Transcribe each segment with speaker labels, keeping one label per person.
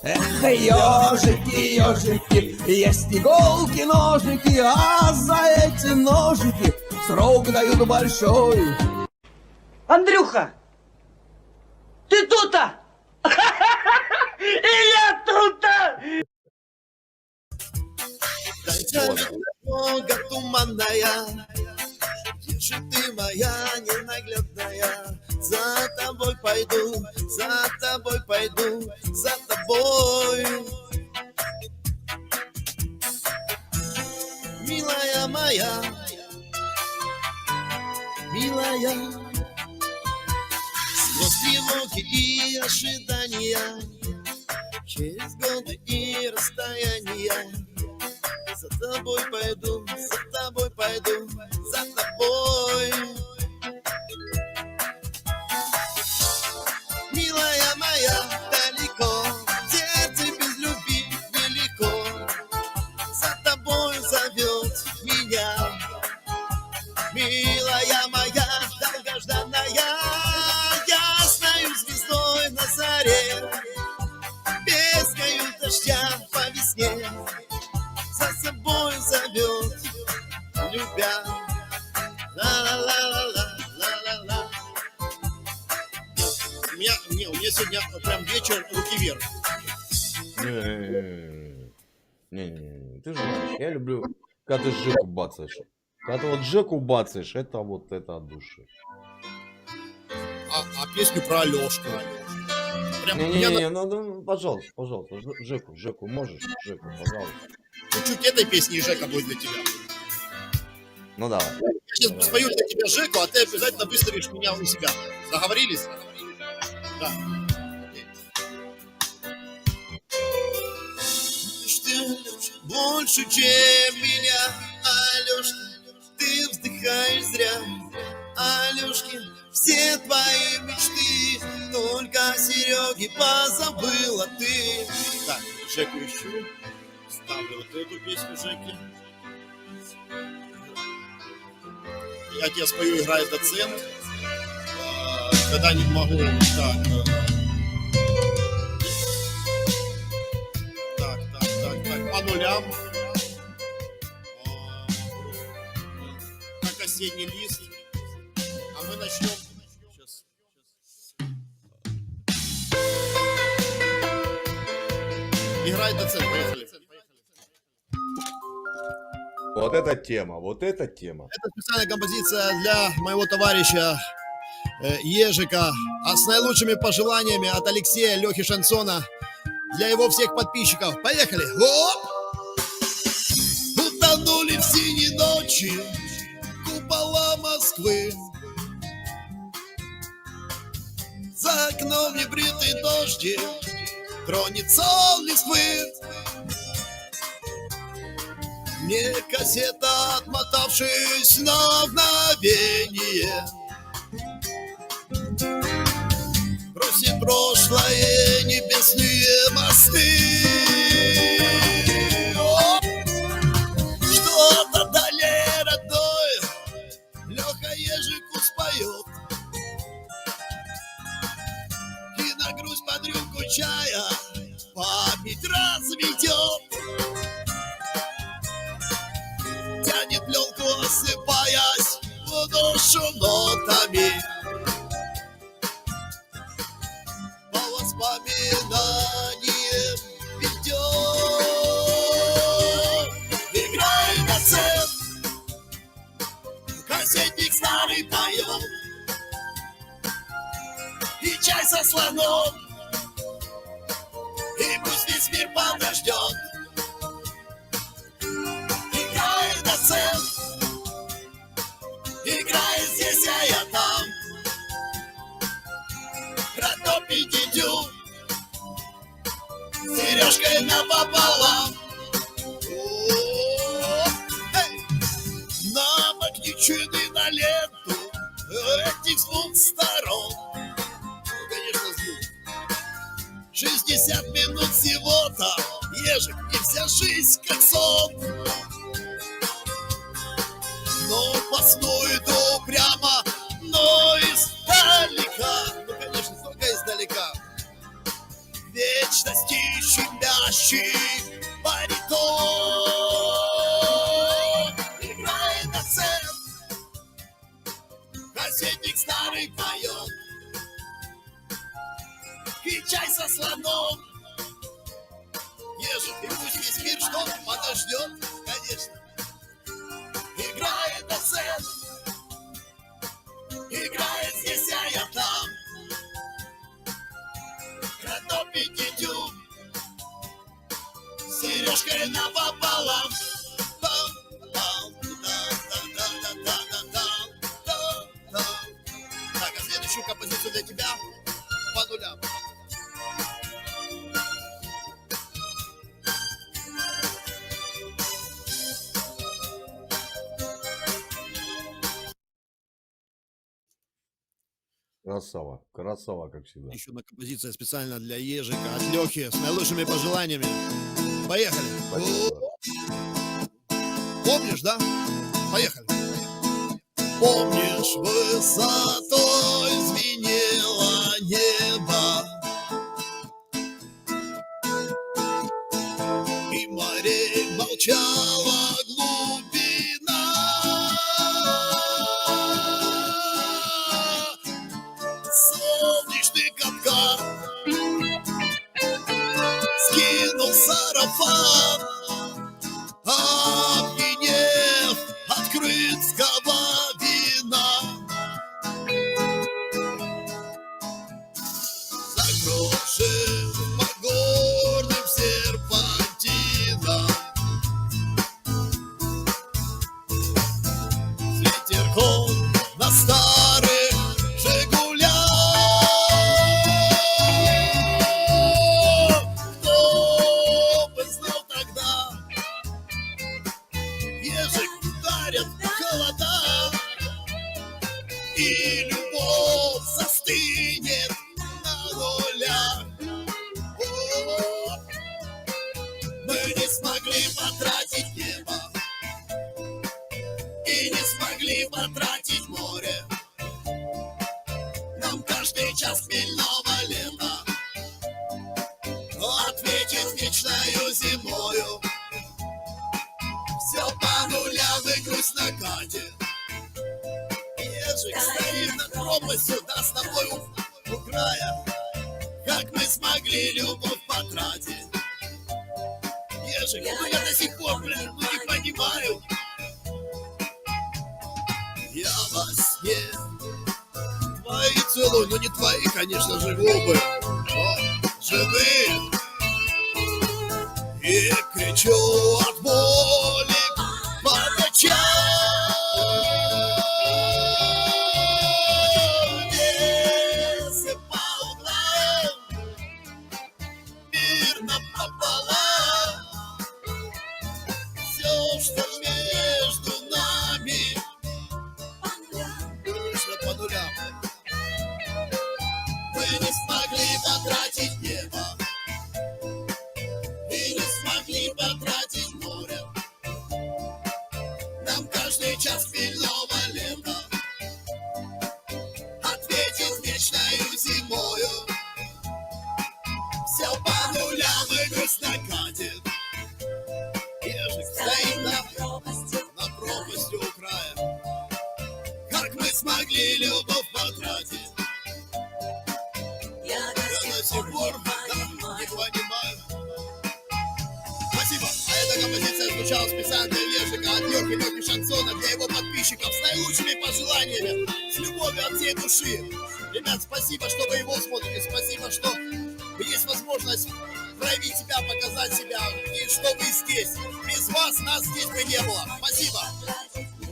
Speaker 1: Эх, ежики, ежики, есть иголки, ножики, а за эти ножики срок дают большой.
Speaker 2: Андрюха, ты тут-то? И я тут-то!
Speaker 3: Дорога туманная, где же ты, моя ненаглядная? За тобой пойду, за тобой пойду, за тобой. Милая моя, милая, сквозь тревоги и ожидания, через годы и расстояния, за тобой пойду, за тобой пойду, за тобой. Милая моя, далеко, сердце без любви велико, за тобой зовет меня. Милая моя, долгожданная, ясною звездой на заре, песнею дождя по весне, за собой зовет, любя. Ла-ла-ла-ла-ла-ла-ла-ла. У меня сегодня прям вечер руки вверх.
Speaker 4: Не, ты же знаешь, я люблю, когда ты Жеку бацаешь. Когда ты вот Жеку бацаешь, это вот это от души.
Speaker 3: А песню про Алёшку? Прям
Speaker 4: Не, ну, пожалуйста, Жеку можешь? Жеку, пожалуйста.
Speaker 3: чуть-чуть этой песни и Жека будет для тебя.
Speaker 4: Ну давай.
Speaker 3: Я сейчас спою для тебя Жеку, а ты обязательно выставишь меня у себя. Договорились? Да. Ты любишь больше, чем меня, Алёшка, ты вздыхаешь зря. Алёшкин, все твои мечты, только Серёги позабыла ты. Так, Жеку ищу. Ставлю вот эту песню Жеки. Я тебе спою, играет доцент. Когда не могу. Так. По нулям. Как осенний лист. А мы начнем. Сейчас. Играет доцент, поехали.
Speaker 4: Вот эта тема, вот эта тема.
Speaker 3: Это специальная композиция для моего товарища Ежика, а с наилучшими пожеланиями от Алексея Лехи Шансона для его всех подписчиков. Поехали! Оп! Утонули в синей ночи купола Москвы. За окном небритый дождик тронет сон листвы. Не кассета, отмотавшись на мгновение, бросит прошлое небесные мосты. О! Что-то далее родное Леха Ежику споет, и на грудь под рюмку чая память разведет. Тянет пленку, осыпаясь в душу нотами. По воспоминаниям ведет. Играй на сцен, кассетник старый поет, и чай со слоном, и пусть весь мир подождет. Играет здесь, а я там. Протопи дидю сережкой напополам. Намагничены на ленту этих двух сторон. Конечно, звук. 60 минут всего-то, Ежик, и вся жизнь как сон. Но поснует упрямо, но издалека. Ну, конечно, только издалека. Вечность ищу звучащий баритон. Играет акцент, кассетник старый поет, и чай со слоном. Ежик, и пусть весь мир что подождет, конечно. Играет акцент, играет здесь, а я там. Картофель тютю, сережкой напополам. Так, а следующую композицию для тебя по нулям.
Speaker 4: Красава, красава, как всегда.
Speaker 3: Еще одна композиция специально для Ежика от Лехи с наилучшими пожеланиями. Поехали.
Speaker 4: Спасибо.
Speaker 3: Помнишь, да? Поехали. Помнишь, высотой звенело небо, и море молчала глубина. Солнечный капкан скинул сарафан, опьянев от крымского вина. Закружив по горным серпантинам, с ветерком на старых «Жигулях». Кто бы знал тогда, ежик ударят холода, и любовь застынет на нулях. О, мы не смогли потратить небо и не смогли потратить море. Нам каждый час хмельного лета ответить вечною зимою. Все по нулям и грусть накатит. Ежик стоит над пропастью, да с тобой у края. Как мы смогли любовь потратить? Ежик, ну я до сих пор, блин, ну не понимаю. Я во сне твои целую, но не твои, конечно же, губы, но живые. И кричу от боли по ночам. Если по углам мирно пополам, все, что между нами, конечно, по нулям. Мы не смогли потратить небо и не смогли потратить море. Нам каждый час хмельного лета ответить вечною зимою. Все по нулям и грусть накатит. Ежик стоит на пропасти у края. Как мы смогли любовь потратить? Я до сих пор не понимаю. Спасибо. А эта композиция звучала специально для Ежика от Лехи Шансона, для его подписчиков, с наилучшими пожеланиями, с любовью от всей души. Ребят, спасибо, что вы его смотрите, спасибо, что есть возможность проявить себя, показать себя, и что вы здесь. Без вас нас здесь бы не было. Спасибо.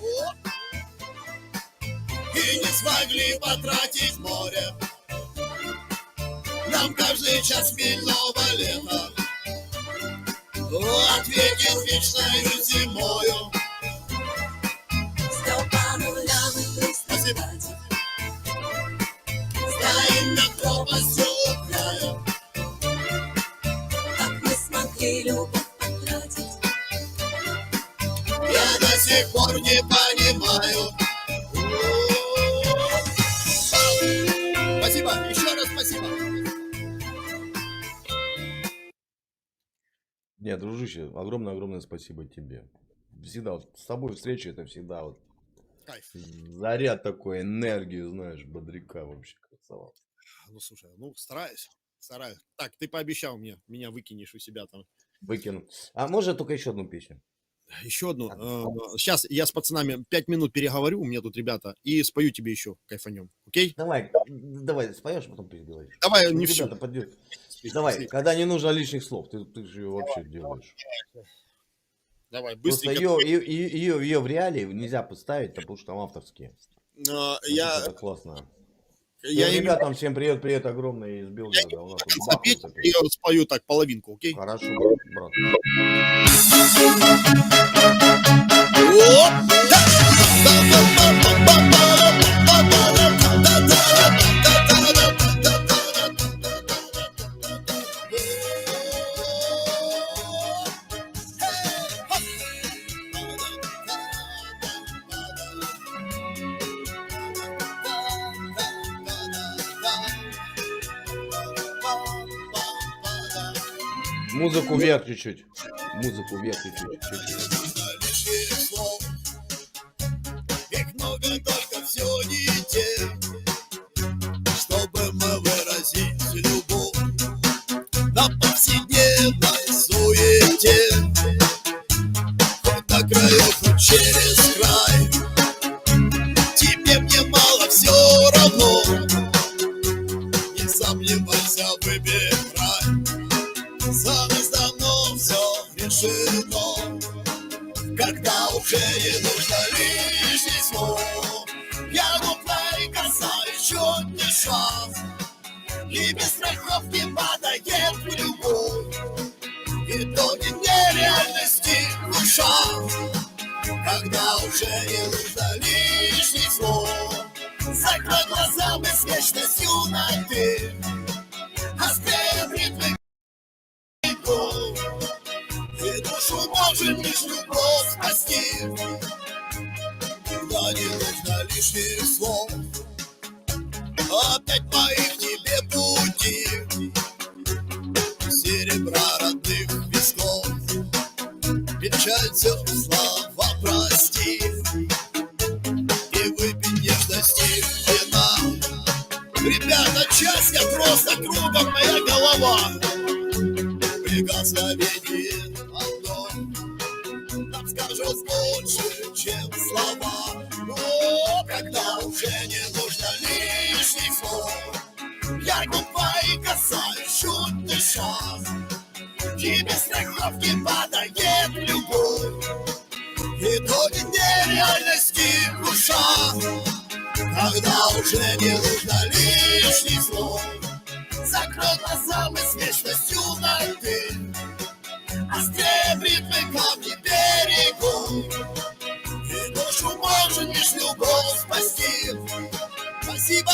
Speaker 3: О. И не смогли потратить море. Нам каждый час хмельного лета ответить вечною зимою. Спасибо. Стоим над пропастью края.
Speaker 5: Как мы смогли любовь потратить?
Speaker 3: Я до сих пор не понимаю. Спасибо, еще раз спасибо.
Speaker 4: Нет, дружище, огромное спасибо тебе. Всегда вот с тобой встреча, это всегда вот
Speaker 3: Кайф.
Speaker 4: заряд такой, энергию, знаешь, бодряка вообще красава.
Speaker 3: Ну, слушай, ну, стараюсь. Так, ты пообещал мне, меня выкинешь у себя там.
Speaker 4: Выкину. А может только еще одну песню?
Speaker 3: Еще одну. Сейчас я с пацанами 5 минут переговорю, у меня тут ребята, и спою тебе еще, кайфанем. Окей?
Speaker 4: Давай, споешь, потом переговоришь.
Speaker 3: Давай,
Speaker 4: Ну,
Speaker 3: не все.
Speaker 4: ребята, давай, когда не нужно лишних слов, ты же ее вообще делаешь.
Speaker 3: Давай,
Speaker 4: Просто
Speaker 3: быстренько.
Speaker 4: ее в реалии нельзя поставить, потому что там авторские. Это классно.
Speaker 3: Я имею
Speaker 4: Ребятам всем привет огромный из Белгорода. У нас тут
Speaker 3: запеть,
Speaker 4: бахнут
Speaker 3: я спою так половинку, окей?
Speaker 4: Хорошо, брат. Музыку вверх чуть-чуть. Музыку вверх чуть-чуть.
Speaker 3: Лишних слов, их много, только все не те, чтобы мы выразить любовь на повседневной суете. Хоть на краю, хоть через край, тебе мне мало, все равно. Не сомневайся, выбирай, за нас давно все решено. Когда уже не нужно лишних слов, я губной касаюсь чуть не шаг, и без страховки падает в любовь. И то не нереальности душа. Когда уже не нужно лишних слов, закрой глаза, мы с вечностью на ты. Острее ритмы и душу может лишь любовь спасти. Когда не нужно лишних слов, опять мои к тебе пути. Серебра родных висков, печаль все слова прости. И выпить нежности вина. Ребята, час я просто кругом моя голова. Прикосновение одно нам скажет больше, чем слова. О, когда уже не нужно лишних слов, я губой касаюсь, чуть дыша, и без страховки падает любовь. И то не нереальности душа. Когда уже не нужно лишних слов, закрой глаза, мы с вечностью на ты. Острее бритвы камни берегу, и душу может лишь любовь спасти. Спасибо.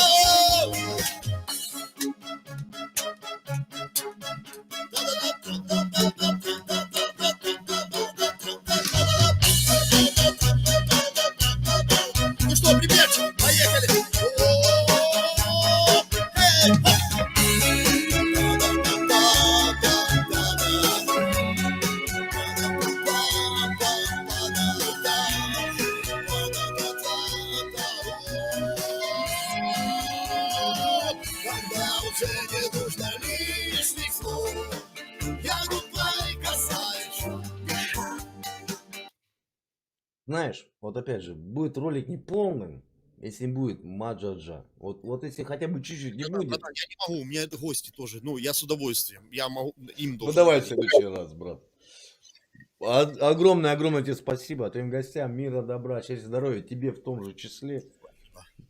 Speaker 3: Ну что, примерчик, поехали. Когда уже не нужно лишних слов, я губой касаюсь.
Speaker 4: Знаешь, вот опять же, будет ролик неполным, если будет Маджаджа. Вот если хотя бы чуть-чуть не будет.
Speaker 3: Братан, я не могу, у меня это гости тоже. Ну, я с удовольствием. Я могу, им
Speaker 4: Ну
Speaker 3: должен.
Speaker 4: давай в следующий раз, брат. Огромное тебе спасибо твоим гостям. Мира, добра, счастья, здоровья. Тебе в том же числе.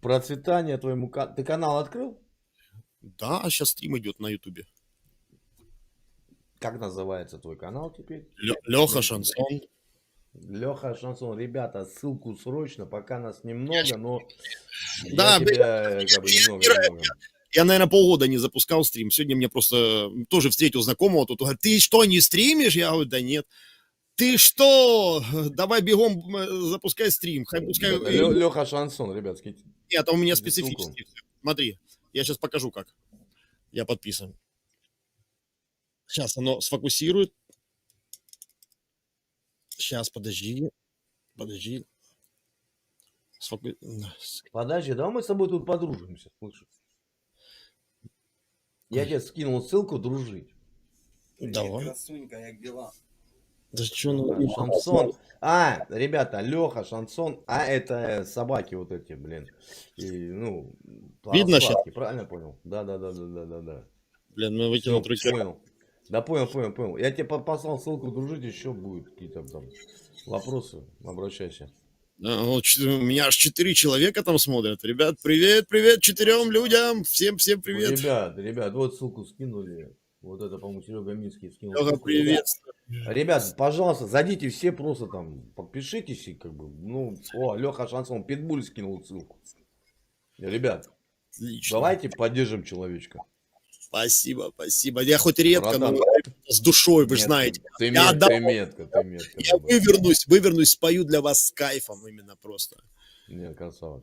Speaker 4: Процветания твоему каналу. Ты канал открыл?
Speaker 3: Да, сейчас стрим идет на ютубе.
Speaker 4: Как называется твой канал теперь?
Speaker 3: Леха Шансон.
Speaker 4: Леха Шансон. Ребята, ссылку срочно, пока нас немного, но
Speaker 3: Да,
Speaker 4: я тебя как бы немного.
Speaker 3: Я, наверное, полгода не запускал стрим. Сегодня мне просто тоже встретил знакомого. Тут говорит, ты что, не стримишь? Я говорю, да нет. Ты что? Давай бегом запускай стрим. Пускай...
Speaker 4: Леха Шансон, ребят, скиньте.
Speaker 3: Нет, у меня
Speaker 4: ссылку.
Speaker 3: специфический. Смотри, я сейчас покажу, как. Я подписан. Сейчас оно сфокусирует. Сейчас, подожди. Подожди.
Speaker 4: Подожди, давай мы с тобой тут подружимся, слышишь? Я тебе скинул ссылку дружить.
Speaker 3: Давай.
Speaker 1: Красунька, як дела?
Speaker 3: Да что,
Speaker 4: Да, шансон. А, ребята, Леха, шансон. А, это собаки вот эти, блин. И, ну,
Speaker 3: Видно
Speaker 4: сладкие, правильно понял? Да.
Speaker 3: Блин, мы выкинут руки.
Speaker 4: Понял. Да, понял. Я тебе послал ссылку дружить, еще будут какие-то там вопросы. Обращайся.
Speaker 3: Да, вот у меня аж 4 человека там смотрят. Ребят, привет 4 людям. Всем привет.
Speaker 4: Ребят, вот ссылку скинули. Вот это, по-моему, Серега Минский скинул.
Speaker 3: Леха,
Speaker 4: ссылку.
Speaker 3: привет.
Speaker 4: Ребят, пожалуйста, зайдите все просто там, подпишитесь и как бы, ну, о, Леха Шансон, Питбуль скинул ссылку. Ребят,
Speaker 3: Отлично.
Speaker 4: давайте поддержим человечка.
Speaker 3: Спасибо. Я хоть редко,
Speaker 4: Братан.
Speaker 3: но с душой, вы же
Speaker 4: Нет,
Speaker 3: знаете.
Speaker 4: Ты
Speaker 3: Я
Speaker 4: метко.
Speaker 3: Я вывернусь, спою для вас с кайфом именно просто.
Speaker 4: Нет, красава.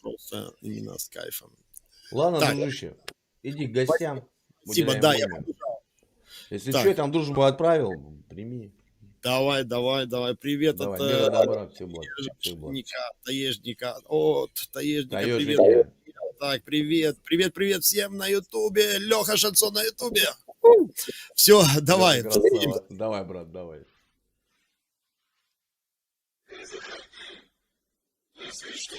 Speaker 3: Просто именно с кайфом.
Speaker 4: Ладно,
Speaker 3: Так.
Speaker 4: дружище, иди к гостям.
Speaker 3: Спасибо,
Speaker 4: уделяем
Speaker 3: да, я
Speaker 4: время. Если
Speaker 3: Так.
Speaker 4: что, я там дружбу отправил, прими.
Speaker 3: Давай. Привет
Speaker 4: Давай,
Speaker 3: от
Speaker 4: мира, добра, все благ.
Speaker 3: Таежника. От Таежника, привет.
Speaker 4: Таежник,
Speaker 3: Так, привет всем на ютубе. Леха Шансон на ютубе. Все, давай.
Speaker 4: красава. Давай, брат, давай.
Speaker 5: Если что,